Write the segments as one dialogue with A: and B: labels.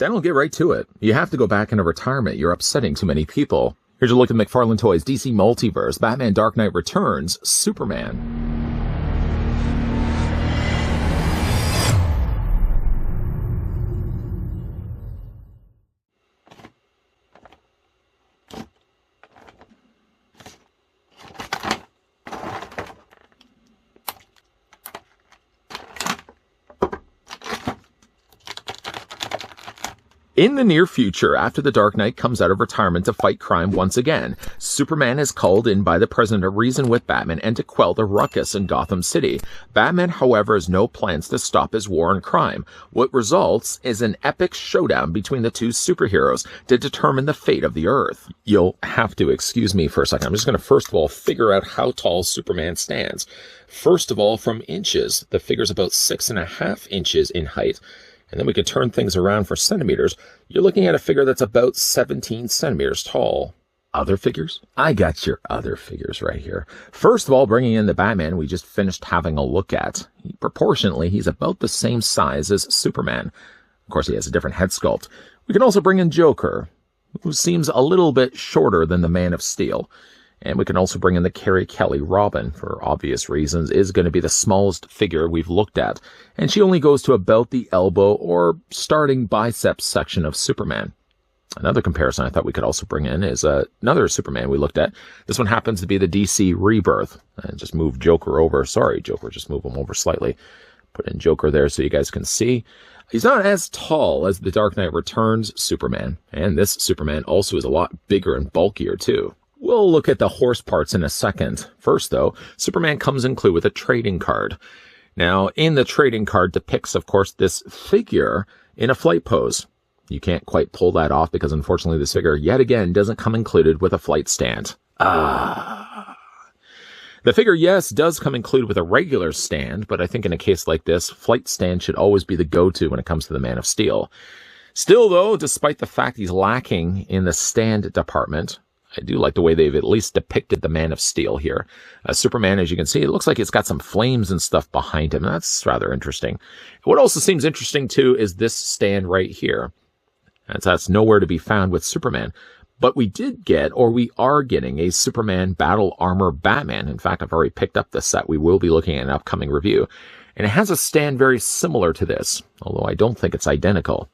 A: Then we'll get right to it. You have to go back into retirement. You're upsetting too many people. Here's a look at McFarlane Toys, DC Multiverse, Batman Dark Knight Returns, Superman. In the near future, after the Dark Knight comes out of retirement to fight crime once again, Superman is called in by the President to reason with Batman and to quell the ruckus in Gotham City. Batman, however, has no plans to stop his war on crime. What results is an epic showdown between the two superheroes to determine the fate of the Earth. You'll have to excuse me for a second. I'm just going to first of all figure out how tall Superman stands. First of all, from inches, the figure's about 6.5 inches in height. And then we can turn things around for centimeters. You're looking at a figure that's about 17 centimeters tall. Other figures? I got your other figures right here. First of all, bringing in the Batman we just finished having a look at. Proportionately, he's about the same size as Superman. Of course, he has a different head sculpt. We can also bring in Joker, who seems a little bit shorter than the Man of Steel. And we can also bring in the Carrie Kelly Robin, for obvious reasons, is going to be the smallest figure we've looked at. And she only goes to about the elbow or starting biceps section of Superman. Another comparison I thought we could also bring in is another Superman we looked at. This one happens to be the DC Rebirth. And just move Joker over. Sorry, Joker, just move him over slightly. Put in Joker there so you guys can see. He's not as tall as the Dark Knight Returns Superman. And this Superman also is a lot bigger and bulkier, too. We'll look at the horse parts in a second. First, though, Superman comes included with a trading card. Now, in the trading card depicts, of course, this figure in a flight pose. You can't quite pull that off because, unfortunately, this figure, yet again, doesn't come included with a flight stand. The figure, yes, does come included with a regular stand, but I think in a case like this, flight stand should always be the go-to when it comes to the Man of Steel. Still, though, despite the fact he's lacking in the stand department, I do like the way they've at least depicted the Man of Steel here. Superman, as you can see, it looks like it's got some flames and stuff behind him. That's rather interesting. What also seems interesting, too, is this stand right here. That's nowhere to be found with Superman. But we did get, or we are getting, a Superman Battle Armor Batman. In fact, I've already picked up the set. We will be looking at an upcoming review. And it has a stand very similar to this, although I don't think it's identical.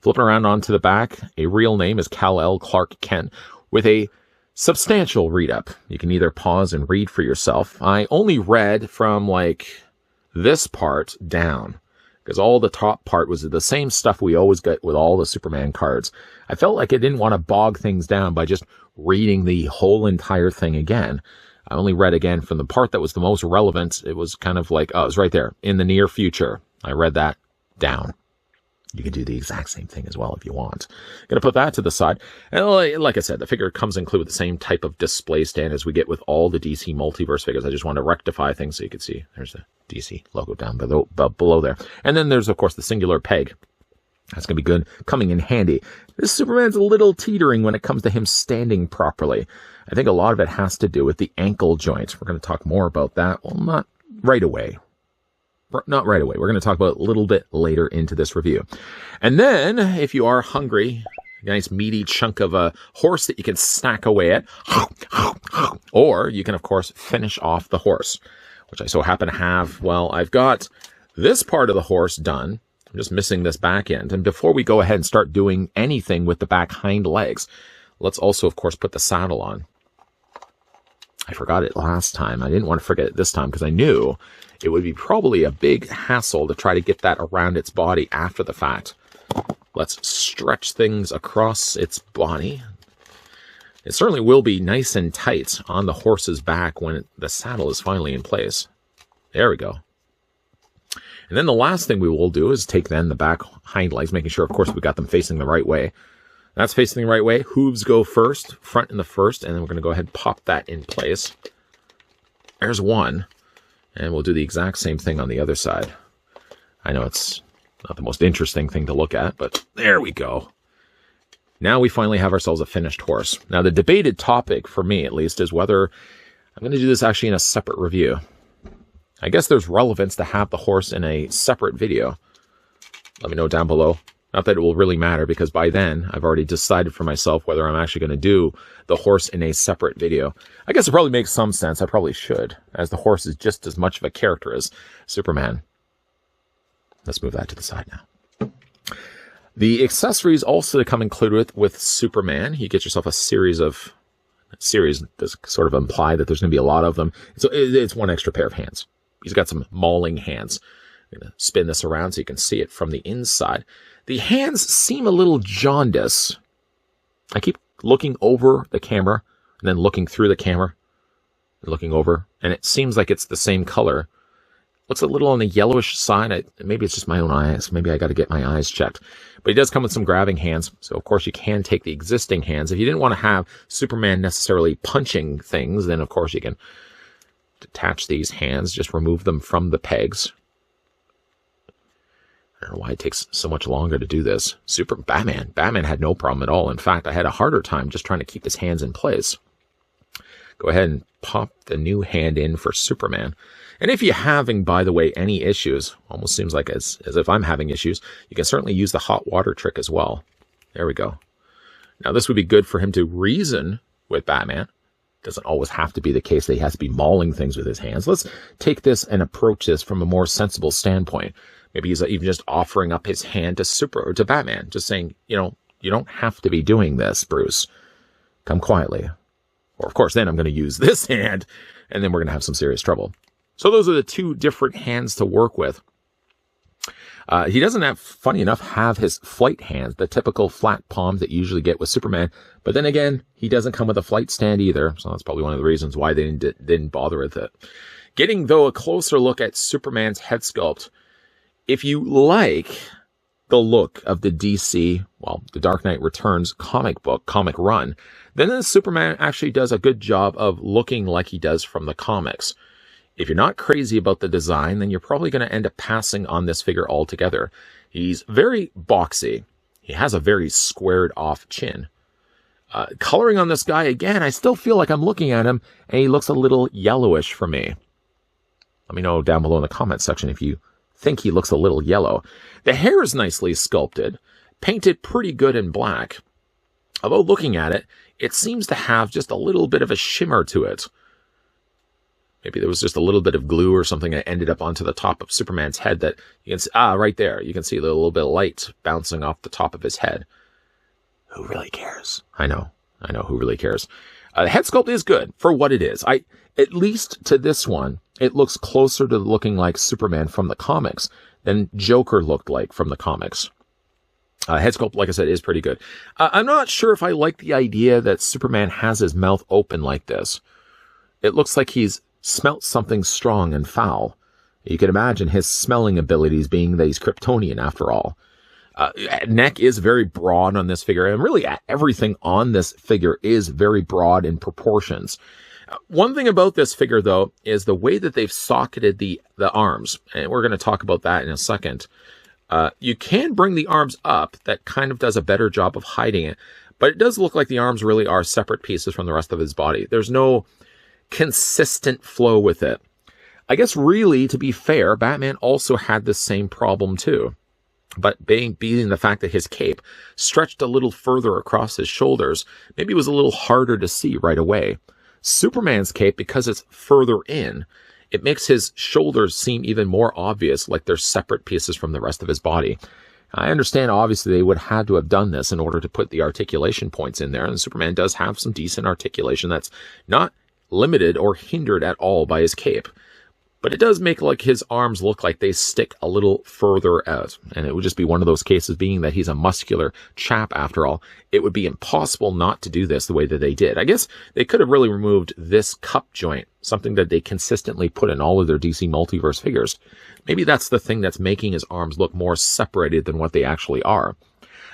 A: Flipping around onto the back, a real name is Kal-El Clark Kent, with a substantial read-up. You can either pause and read for yourself. I only read from, like, this part down, because all the top part was the same stuff we always get with all the Superman cards. I felt like I didn't want to bog things down by just reading the whole entire thing again. I only read again from the part that was the most relevant. It was kind of like, oh, it was right there, in the near future. I read that down. You can do the exact same thing as well if you want. Gonna put that to the side. And like I said, the figure comes included with the same type of display stand as we get with all the DC Multiverse figures. I just want to rectify things so you can see. There's the DC logo down below there. And then there's, of course, the singular peg. That's going to be good, coming in handy. This Superman's a little teetering when it comes to him standing properly. I think a lot of it has to do with the ankle joints. We're going to talk more about that. Well, not right away. Not right away. We're going to talk about it a little bit later into this review. And then, if you are hungry, a nice meaty chunk of a horse that you can snack away at. Or you can, of course, finish off the horse, which I so happen to have. Well, I've got this part of the horse done. I'm just missing this back end. And before we go ahead and start doing anything with the back hind legs, let's also, of course, put the saddle on. I forgot it last time. I didn't want to forget it this time because I knew it would be probably a big hassle to try to get that around its body after the fact. Let's stretch things across its body. It certainly will be nice and tight on the horse's back when the saddle is finally in place. There we go. And then the last thing we will do is take then the back hind legs, making sure, of course, we got them facing the right way. That's facing the right way. Hooves go first, front in the first, and then we're going to go ahead and pop that in place. There's one. And we'll do the exact same thing on the other side. I know it's not the most interesting thing to look at, but there we go. Now we finally have ourselves a finished horse. Now the debated topic, for me at least, is whether I'm going to do this actually in a separate review. I guess there's relevance to have the horse in a separate video. Let me know down below Not that it will really matter, because by then I've already decided for myself whether I'm actually going to do the horse in a separate video. I guess it probably makes some sense. I probably should, as the horse is just as much of a character as Superman. Let's move that to the side now. The accessories also come included with Superman. You get yourself a series does sort of imply that there's going to be a lot of them. So it's one extra pair of hands. He's got some mauling hands. I'm going to spin this around so you can see it from the inside. The hands seem a little jaundice. I keep looking over the camera and then looking through the camera and looking over, and it seems like it's the same color. Looks a little on the yellowish side. Maybe it's just my own eyes. Maybe I got to get my eyes checked. But he does come with some grabbing hands. So, of course, you can take the existing hands. If you didn't want to have Superman necessarily punching things, then, of course, you can detach these hands. Just remove them from the pegs. I don't know why it takes so much longer to do this. Batman had no problem at all. In fact, I had a harder time just trying to keep his hands in place. Go ahead and pop the new hand in for Superman. And if you're having, by the way, any issues, almost seems like as if I'm having issues, you can certainly use the hot water trick as well. There we go. Now, this would be good for him to reason with Batman. Doesn't always have to be the case that he has to be mauling things with his hands. Let's take this and approach this from a more sensible standpoint. Maybe he's even just offering up his hand to Batman, just saying, you don't have to be doing this, Bruce. Come quietly. Or, of course, then I'm going to use this hand, and then we're going to have some serious trouble. So those are the two different hands to work with. He doesn't have, funny enough, have his flight hands, the typical flat palms that you usually get with Superman. But then again, he doesn't come with a flight stand either. So that's probably one of the reasons why they didn't bother with it. Getting, though, a closer look at Superman's head sculpt. If you like the look of the DC, the Dark Knight Returns comic run, then the Superman actually does a good job of looking like he does from the comics. If you're not crazy about the design, then you're probably going to end up passing on this figure altogether. He's very boxy. He has a very squared off chin. Coloring on this guy, again, I still feel like I'm looking at him, and he looks a little yellowish for me. Let me know down below in the comment section if you think he looks a little yellow. The hair is nicely sculpted, painted pretty good in black. Although looking at it, it seems to have just a little bit of a shimmer to it. Maybe there was just a little bit of glue or something that ended up onto the top of Superman's head that you can see, right there. You can see a little bit of light bouncing off the top of his head. Who really cares? I know who really cares. The head sculpt is good for what it is. At least to this one, it looks closer to looking like Superman from the comics than Joker looked like from the comics. Head sculpt, like I said, is pretty good. I'm not sure if I like the idea that Superman has his mouth open like this. It looks like he's smelt something strong and foul. You can imagine his smelling abilities being that he's Kryptonian after all. Neck is very broad on this figure, and really everything on this figure is very broad in proportions. One thing about this figure, though, is the way that they've socketed the arms, and we're going to talk about that in a second. You can bring the arms up. That kind of does a better job of hiding it, but it does look like the arms really are separate pieces from the rest of his body. There's no consistent flow with it. I guess really, to be fair, Batman also had the same problem too. But being the fact that his cape stretched a little further across his shoulders, maybe it was a little harder to see right away. Superman's cape, because it's further in, it makes his shoulders seem even more obvious, like they're separate pieces from the rest of his body. I understand, obviously, they would have had to have done this in order to put the articulation points in there, and Superman does have some decent articulation that's not limited or hindered at all by his cape. But it does make like his arms look like they stick a little further out. And it would just be one of those cases, being that he's a muscular chap after all, it would be impossible not to do this the way that they did. I guess they could have really removed this cup joint, something that they consistently put in all of their DC Multiverse figures. Maybe that's the thing that's making his arms look more separated than what they actually are.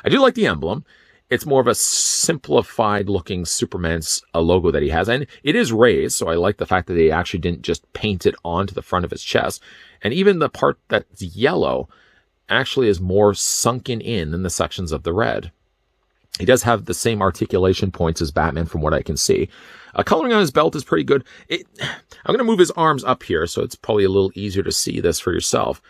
A: I do like the emblem. It's more of a simplified looking Superman's logo that he has. And it is raised, so I like the fact that they actually didn't just paint it onto the front of his chest. And even the part that's yellow actually is more sunken in than the sections of the red. He does have the same articulation points as Batman from what I can see. Coloring on his belt is pretty good. I'm going to move his arms up here, so it's probably a little easier to see this for yourself.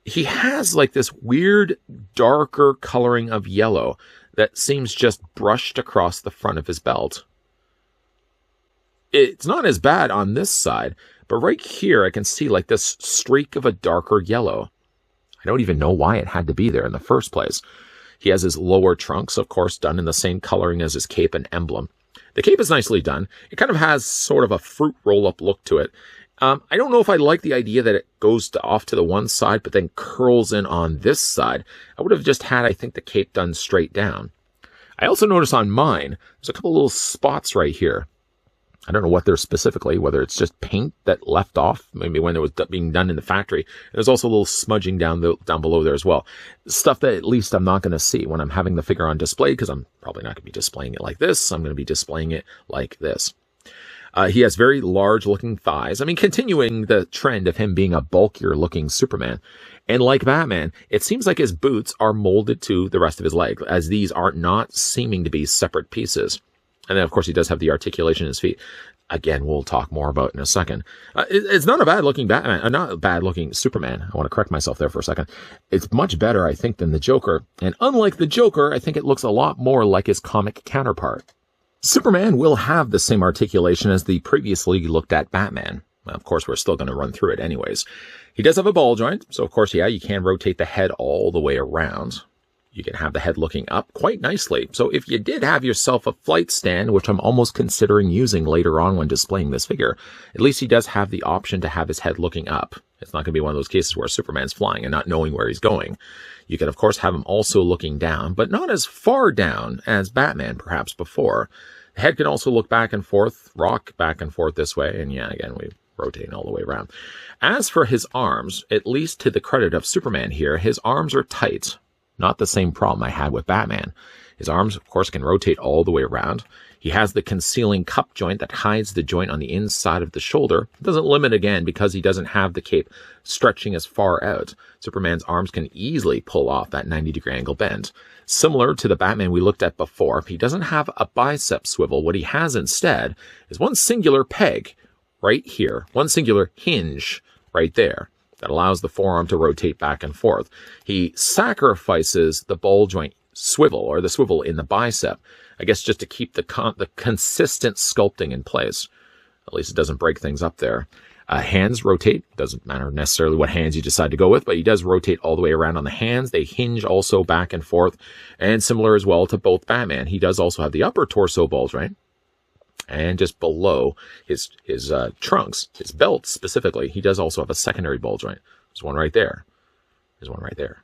A: he has like this weird, darker coloring of yellow that seems just brushed across the front of his belt. It's not as bad on this side, but right here I can see like this streak of a darker yellow. I don't even know why it had to be there in the first place. He has his lower trunks, of course, done in the same coloring as his cape and emblem. The cape is nicely done. It kind of has sort of a fruit roll-up look to it. I don't know if I like the idea that it goes off to the one side, but then curls in on this side. I would have just had, I think, the cape done straight down. I also notice on mine, there's a couple little spots right here. I don't know what they're specifically, whether it's just paint that left off, maybe when it was being done in the factory. There's also a little smudging down below there as well. Stuff that at least I'm not going to see when I'm having the figure on display, because I'm probably not going to be displaying it like this. I'm going to be displaying it like this. He has very large-looking thighs. I mean, continuing the trend of him being a bulkier-looking Superman. And like Batman, it seems like his boots are molded to the rest of his leg, as these are not seeming to be separate pieces. And then, of course, he does have the articulation in his feet. Again, we'll talk more about in a second. It's not a bad-looking Batman, not a bad-looking Superman. I want to correct myself there for a second. It's much better, I think, than the Joker. And unlike the Joker, I think it looks a lot more like his comic counterpart. Superman will have the same articulation as the previously looked at Batman. Well, of course, we're still going to run through it anyways. He does have a ball joint, so of course, yeah, you can rotate the head all the way around. You can have the head looking up quite nicely. So if you did have yourself a flight stand, which I'm almost considering using later on when displaying this figure, at least he does have the option to have his head looking up. It's not going to be one of those cases where Superman's flying and not knowing where he's going. You can, of course, have him also looking down, but not as far down as Batman perhaps before. The head can also look back and forth, rock back and forth this way, and yeah, again, we rotate all the way around. As for his arms, at least to the credit of Superman here, his arms are tight. Not the same problem I had with Batman. His arms, of course, can rotate all the way around. He has the concealing cup joint that hides the joint on the inside of the shoulder. It doesn't limit, again, because he doesn't have the cape stretching as far out. Superman's arms can easily pull off that 90-degree angle bend. Similar to the Batman we looked at before, he doesn't have a bicep swivel. What he has instead is one singular peg right here, one singular hinge right there, that allows the forearm to rotate back and forth. He sacrifices the ball joint swivel, or the swivel in the bicep, I guess just to keep the consistent sculpting in place. At least it doesn't break things up there. Hands rotate. Doesn't matter necessarily what hands you decide to go with, but he does rotate all the way around on the hands. They hinge also back and forth, and similar as well to both Batman. He does also have the upper torso ball joint. And just below his trunks, his belt specifically, he does also have a secondary ball joint. There's one right there. There's one right there.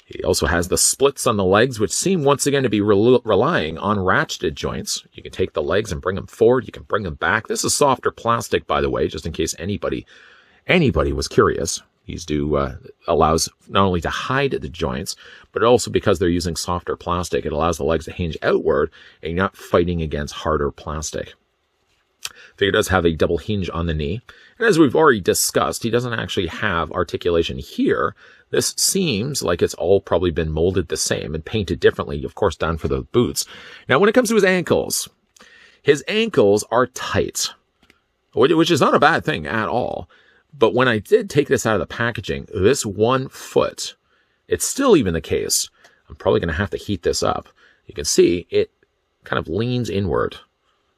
A: He also has the splits on the legs, which seem once again to be relying on ratcheted joints. You can take the legs and bring them forward. You can bring them back. This is softer plastic, by the way, just in case anybody was curious. These allows not only to hide the joints, but also because they're using softer plastic, it allows the legs to hinge outward and you're not fighting against harder plastic. Figure does have a double hinge on the knee. And as we've already discussed, he doesn't actually have articulation here. This seems like it's all probably been molded the same and painted differently, of course, down for the boots. Now, when it comes to his ankles are tight, which is not a bad thing at all. But when I did take this out of the packaging, this one foot, it's still even the case. I'm probably going to have to heat this up. You can see it kind of leans inward.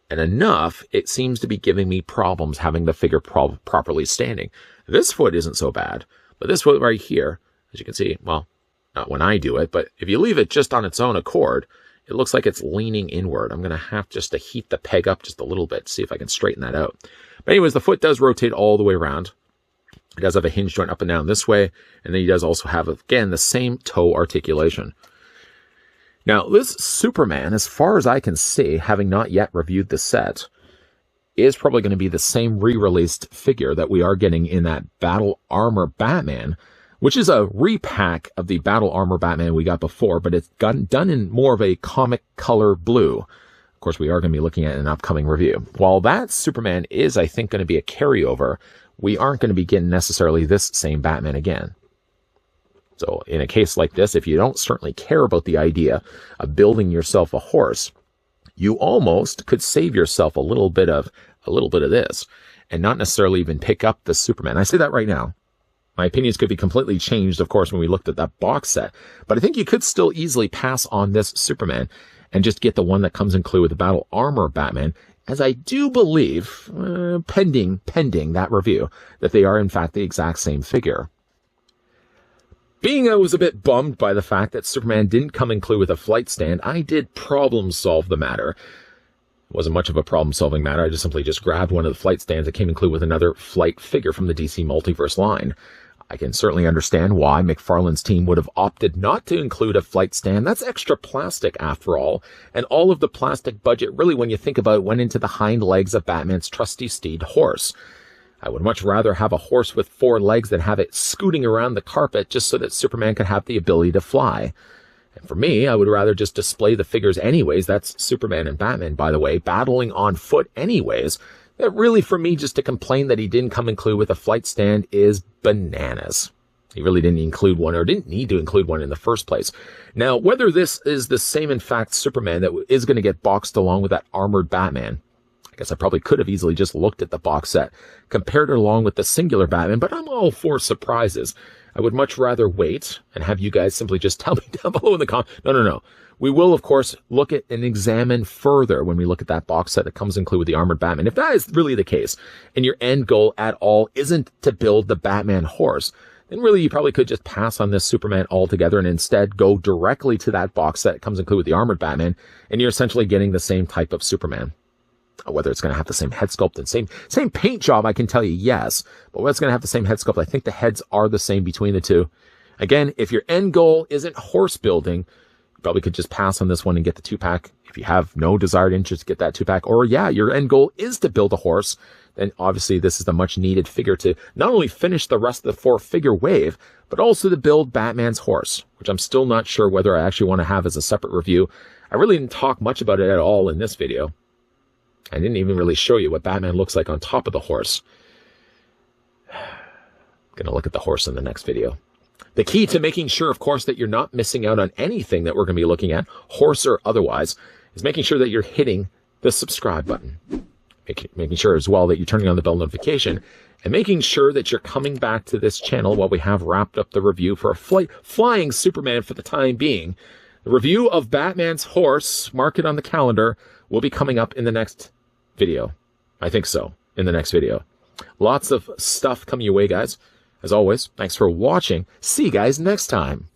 A: And enough, it seems to be giving me problems having the figure properly standing. This foot isn't so bad. But this foot right here, as you can see, well, not when I do it, but if you leave it just on its own accord, it looks like it's leaning inward. I'm going to have just to heat the peg up just a little bit, see if I can straighten that out. But anyways, the foot does rotate all the way around. He does have a hinge joint up and down this way, and then he does also have, again, the same toe articulation. Now, this Superman, as far as I can see, having not yet reviewed the set, is probably going to be the same re-released figure that we are getting in that Battle Armor Batman, which is a repack of the Battle Armor Batman we got before, but it's done in more of a comic color blue. Of course, we are going to be looking at an upcoming review. While that Superman is, I think, going to be a carryover, we aren't going to be getting necessarily this same Batman again. So in a case like this, if you don't certainly care about the idea of building yourself a horse, you almost could save yourself a little bit of this and not necessarily even pick up the Superman. I say that right now. My opinions could be completely changed, of course, when we looked at that box set. But I think you could still easily pass on this Superman and just get the one that comes included with the battle armor Batman, as I do believe, pending that review, that they are in fact the exact same figure. Being I was a bit bummed by the fact that Superman didn't come included with a flight stand, I did problem solve the matter. It wasn't much of a problem-solving matter. I just simply grabbed one of the flight stands that came included with another flight figure from the DC Multiverse line. I can certainly understand why McFarlane's team would have opted not to include a flight stand. That's extra plastic, after all. And all of the plastic budget, really, when you think about it, went into the hind legs of Batman's trusty steed horse. I would much rather have a horse with 4 legs than have it scooting around the carpet just so that Superman could have the ability to fly. And for me, I would rather just display the figures anyways. That's Superman and Batman, by the way, battling on foot anyways. That really, for me, just to complain that he didn't come include with a flight stand is bananas. He really didn't include one, or didn't need to include one in the first place. Now, whether this is the same, in fact, Superman that is going to get boxed along with that armored Batman, I guess I probably could have easily just looked at the box set, compared it along with the singular Batman, but I'm all for surprises. I would much rather wait and have you guys simply just tell me down below in the comments. No. We will, of course, look at and examine further when we look at that box set that comes included with the armored Batman. If that is really the case, and your end goal at all isn't to build the Batman horse, then really you probably could just pass on this Superman altogether and instead go directly to that box set that comes included with the armored Batman, and you're essentially getting the same type of Superman. Whether it's going to have the same head sculpt and same paint job, I can tell you yes. But whether it's going to have the same head sculpt, I think the heads are the same between the two. Again, if your end goal isn't horse building, you probably could just pass on this one and get the 2-pack. If you have no desired interest, get that 2-pack. Or yeah, your end goal is to build a horse, then obviously this is the much needed figure to not only finish the rest of the 4-figure wave, but also to build Batman's horse, which I'm still not sure whether I actually want to have as a separate review. I really didn't talk much about it at all in this video. I didn't even really show you what Batman looks like on top of the horse. I'm going to look at the horse in the next video. The key to making sure, of course, that you're not missing out on anything that we're going to be looking at, horse or otherwise, is making sure that you're hitting the subscribe button. Making sure as well that you're turning on the bell notification, and making sure that you're coming back to this channel while we have wrapped up the review for a flying Superman for the time being. The review of Batman's horse, mark it on the calendar, will be coming up in the next video. I think so, in the next video. Lots of stuff coming your way, guys. As always, thanks for watching. See you guys next time.